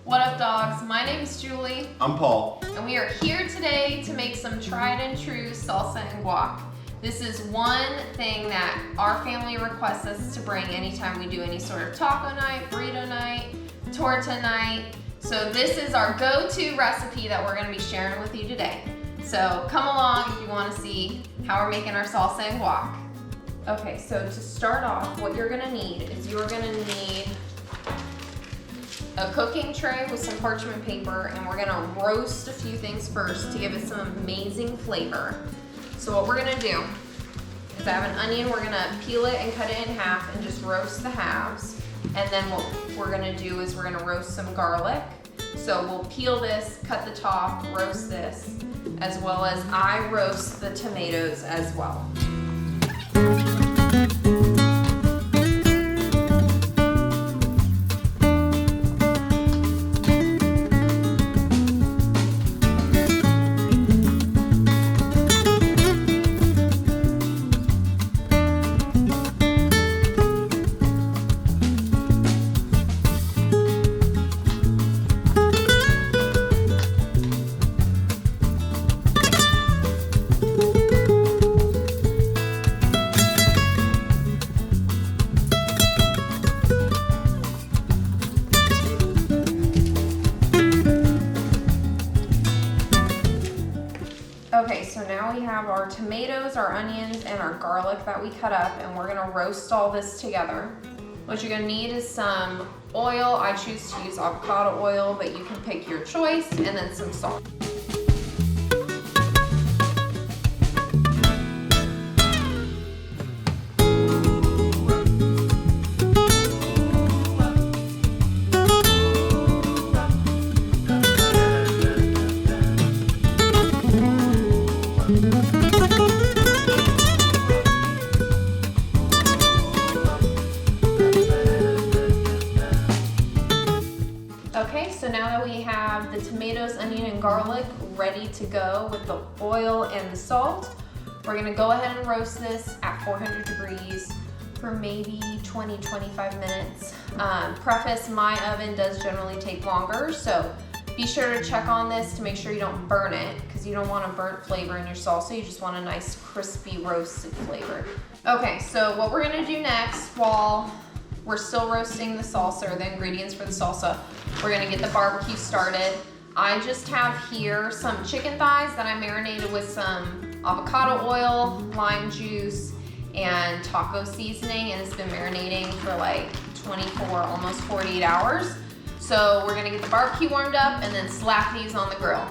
What up, dogs? My name is Julie. I'm Paul. And we are here today to make some tried and true salsa and guac. This is one thing that our family requests us to bring anytime we do any sort of taco night, burrito night, torta night. So this is our go-to recipe that we're gonna be sharing with you today. So come along if you wanna see how we're making our salsa and guac. Okay, so to start off, what you're gonna need is you're gonna need a cooking tray with some parchment paper, and we're gonna roast a few things first to give it some amazing flavor. So what we're gonna do is I have an onion, we're gonna peel it and cut it in half and just roast the halves. And then what we're gonna do is we're gonna roast some garlic. So we'll peel this, cut the top, roast this, as well as I roast the tomatoes as well. Okay, so now we have our tomatoes, our onions, and our garlic that we cut up, and we're gonna roast all this together. What you're gonna need is some oil. I choose to use avocado oil, but you can pick your choice, and then some salt. Okay, so now that we have the tomatoes, onion, and garlic ready to go with the oil and the salt, we're gonna go ahead and roast this at 400 degrees for maybe 20-25 minutes. Preface, my oven does generally take longer, so be sure to check on this to make sure you don't burn it, because you don't want a burnt flavor in your salsa. You just want a nice crispy roasted flavor. Okay, so what we're gonna do next, while we're still roasting the salsa, or the ingredients for the salsa, we're gonna get the barbecue started. I just have here some chicken thighs that I marinated with some avocado oil, lime juice, and taco seasoning, and it's been marinating for like 24, almost 48 hours. So we're gonna get the barbecue warmed up and then slap these on the grill.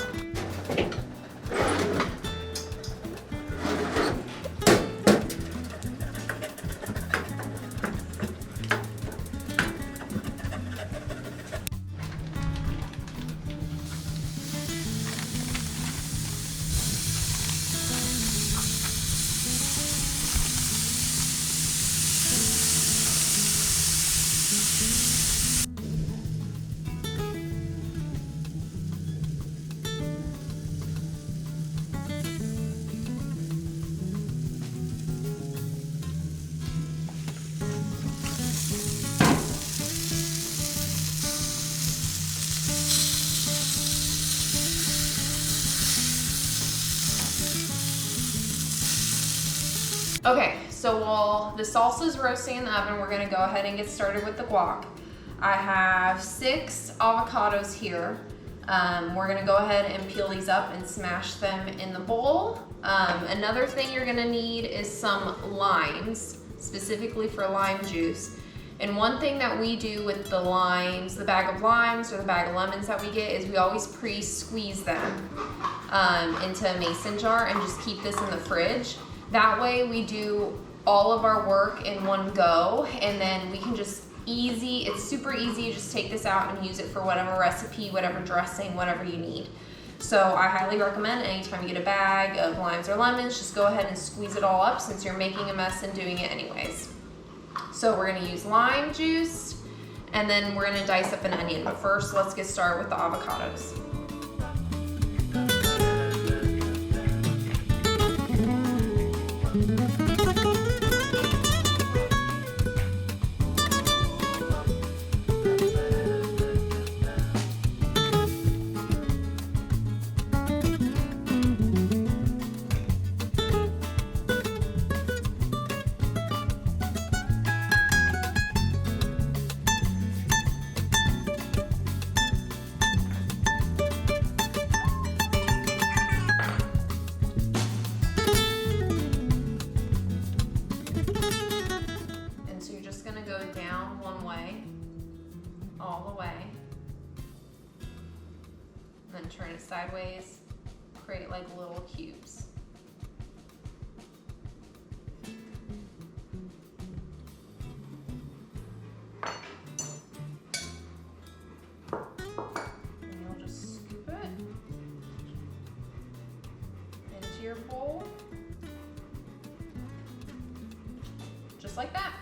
Okay, so while the salsa is roasting in the oven, we're gonna go ahead and get started with the guac. I have 6 avocados here. We're gonna go ahead and peel these up and smash them in the bowl. Another thing you're gonna need is some limes, specifically for lime juice. And one thing that we do with the limes, the bag of limes or the bag of lemons that we get, is we always pre-squeeze them into a mason jar and just keep this in the fridge. That way we do all of our work in one go, and then we can just it's super easy. You just take this out and use it for whatever recipe, whatever dressing, whatever you need. So I highly recommend anytime you get a bag of limes or lemons, just go ahead and squeeze it all up, since you're making a mess and doing it anyways. So we're gonna use lime juice, and then we're gonna dice up an onion. But first, let's get started with the avocados. then turn it sideways, create like little cubes. And you'll just scoop it into your bowl, just like that.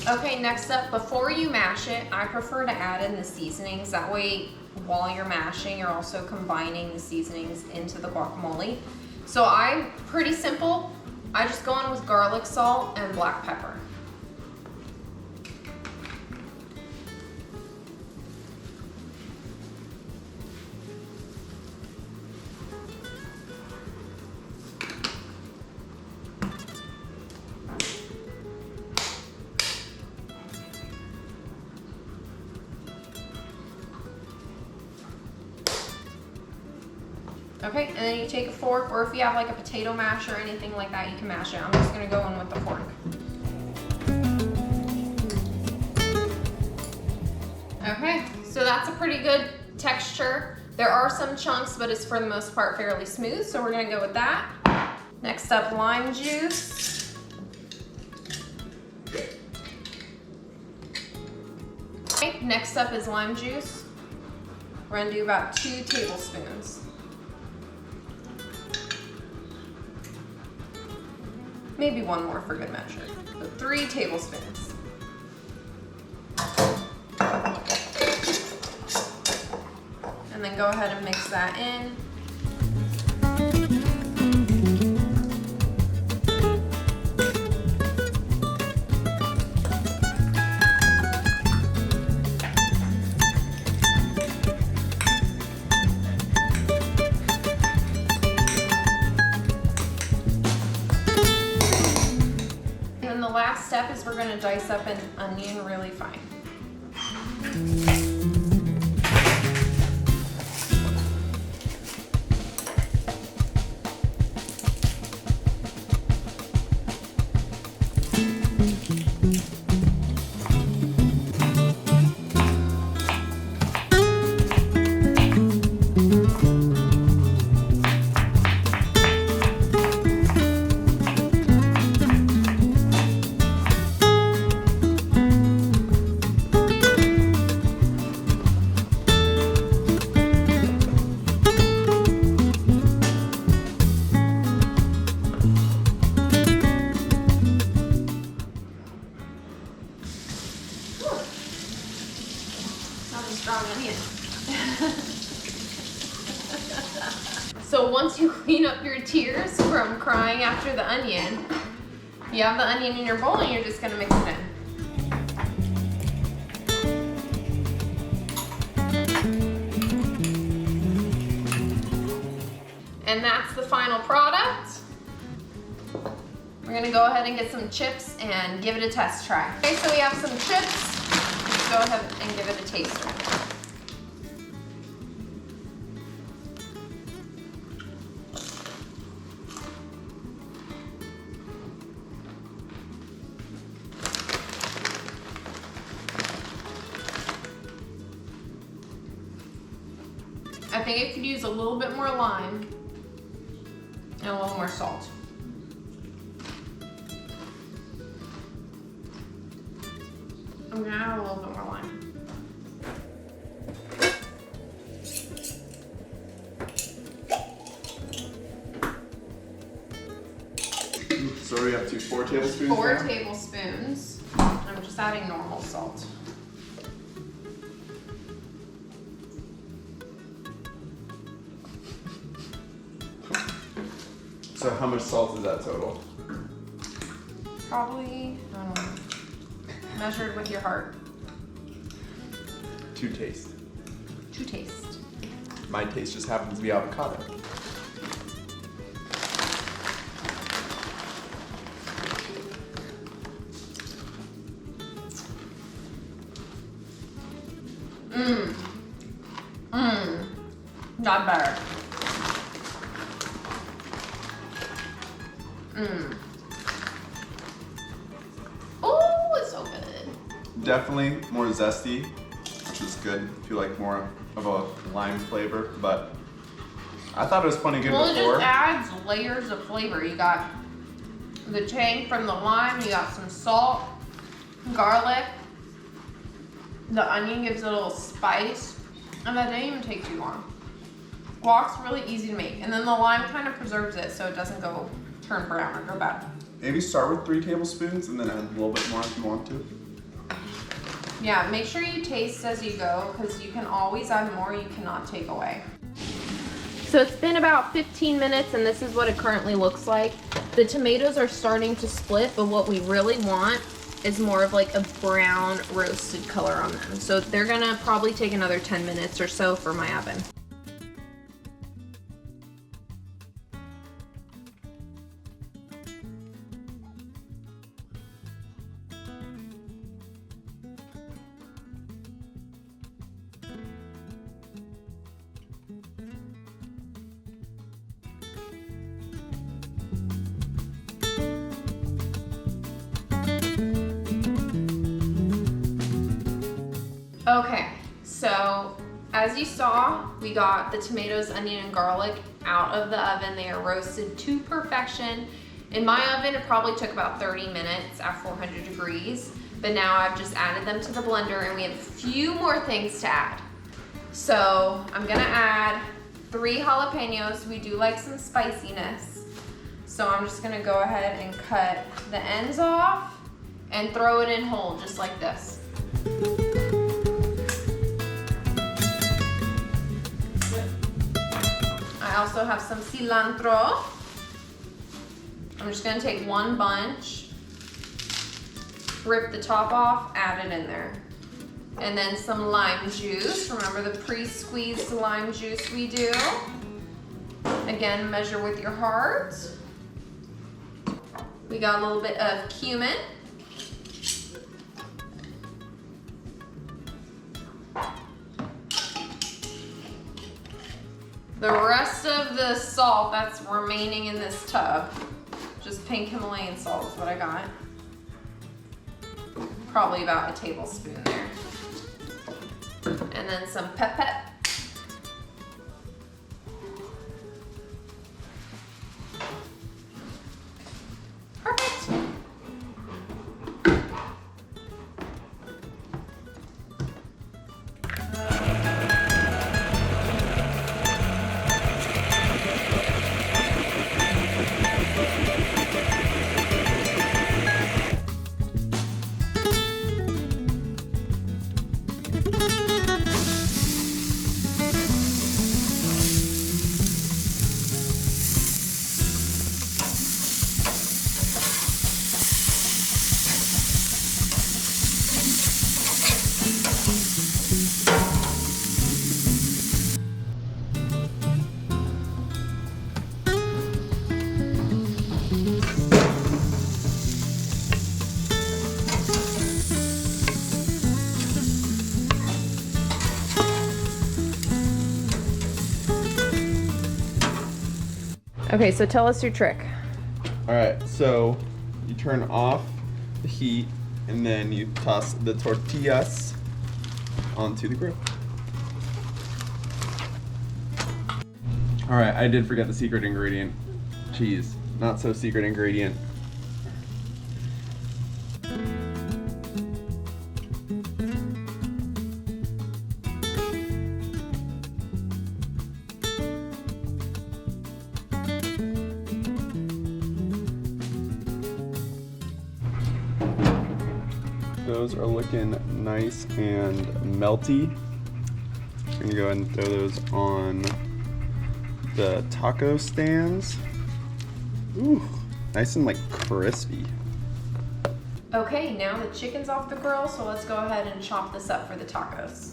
Okay, next up, before you mash it, I prefer to add in the seasonings. That way, while you're mashing, you're also combining the seasonings into the guacamole. So I'm pretty simple. I just go in with garlic, salt, and black pepper. Okay, and then you take a fork, or if you have like a potato masher or anything like that, you can mash it. I'm just gonna go in with the fork. Okay, so that's a pretty good texture. There are some chunks, but it's for the most part fairly smooth, so we're gonna go with that. Next up, lime juice. Okay, next up is lime juice. We're gonna do about 2 tablespoons. Maybe 1 more for good measure. So 3 tablespoons. And then go ahead and mix that in. The last step is we're going to dice up an onion really fine. Strong onion. So once you clean up your tears from crying after the onion, you have the onion in your bowl and you're just gonna mix it in. And that's the final product. We're gonna go ahead and get some chips and give it a test try. Okay, so we have some chips. Let's go ahead and give it a taster. I think I could use a little bit more lime and a little more salt. I'm gonna add a little bit more lime. So we're up to 4 tablespoons 4 now? tablespoons. I'm just adding normal salt. So how much salt is that total? Probably, I don't know, measured with your heart. 2 taste. 2 taste. My taste just happens to be avocado. Not better. Oh, it's so good. Definitely more zesty, which is good if you like more of a lime flavor, but I thought it was funny good Well, before. it just adds layers of flavor. You got the tang from the lime, you got some salt, garlic, the onion gives it a little spice, and that didn't even take too long. Guac's really easy to make, and then the lime kind of preserves it so it doesn't turn brown or go bad. Maybe start with 3 tablespoons and then add a little bit more if you want to. Yeah, make sure you taste as you go because you can always add more, you cannot take away. So it's been about 15 minutes and this is what it currently looks like. The tomatoes are starting to split, but what we really want is more of like a brown roasted color on them. So they're gonna probably take another 10 minutes or so for my oven. Okay, so as you saw, we got the tomatoes, onion, and garlic out of the oven. They are roasted to perfection. In my oven, it probably took about 30 minutes at 400 degrees, but now I've just added them to the blender and we have a few more things to add. So I'm gonna add 3 jalapenos. We do like some spiciness. So I'm just gonna go ahead and cut the ends off and throw it in whole, just like this. I also have some cilantro. I'm just gonna take 1 bunch, rip the top off, add it in there. And then some lime juice. Remember the pre-squeezed lime juice we do. Again, measure with your heart. We got a little bit of cumin. The rest of the salt that's remaining in this tub, just pink Himalayan salt is what I got. Probably about a tablespoon there. And then some pepper. Perfect. Okay, so tell us your trick. All right, so you turn off the heat and then you toss the tortillas onto the grill. All right, I did forget the secret ingredient, cheese. Not so secret ingredient. Those are looking nice and melty. I'm gonna go ahead and throw those on the taco stands. Ooh, nice and like crispy. Okay, now the chicken's off the grill, so let's go ahead and chop this up for the tacos.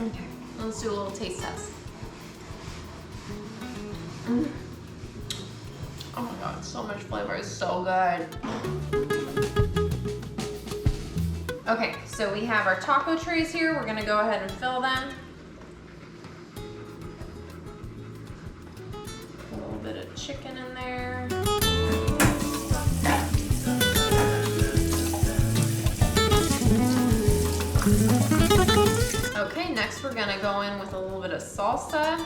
Okay, let's do a little taste test. Oh my god, so much flavor, it's so good. Okay, so we have our taco trays here. We're gonna go ahead and fill them. A little bit of chicken in there. Okay, next we're gonna go in with a little bit of salsa.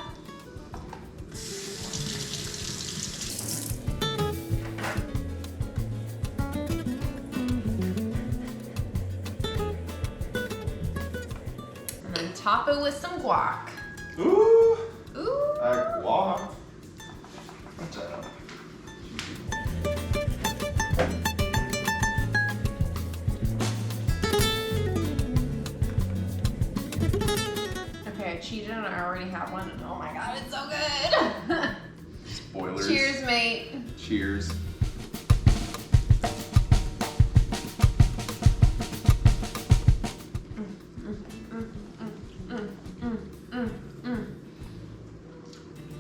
And then top it with some guac. Ooh, Ooh. that guac. Watch out. Okay, I cheated and I already have one. And oh my god, it's so good. Spoilers. Cheers, mate. Cheers.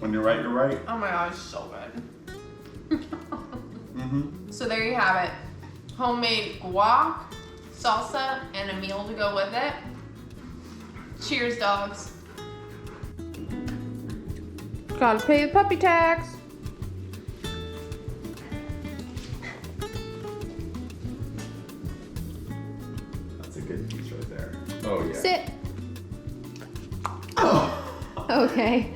When you're right, you're right. Oh my god, it's so good. So there you have it. Homemade guac, salsa, and a meal to go with it. Cheers, dogs. Gotta pay the puppy tax. That's a good piece right there. Oh yeah. Sit. Oh. Okay.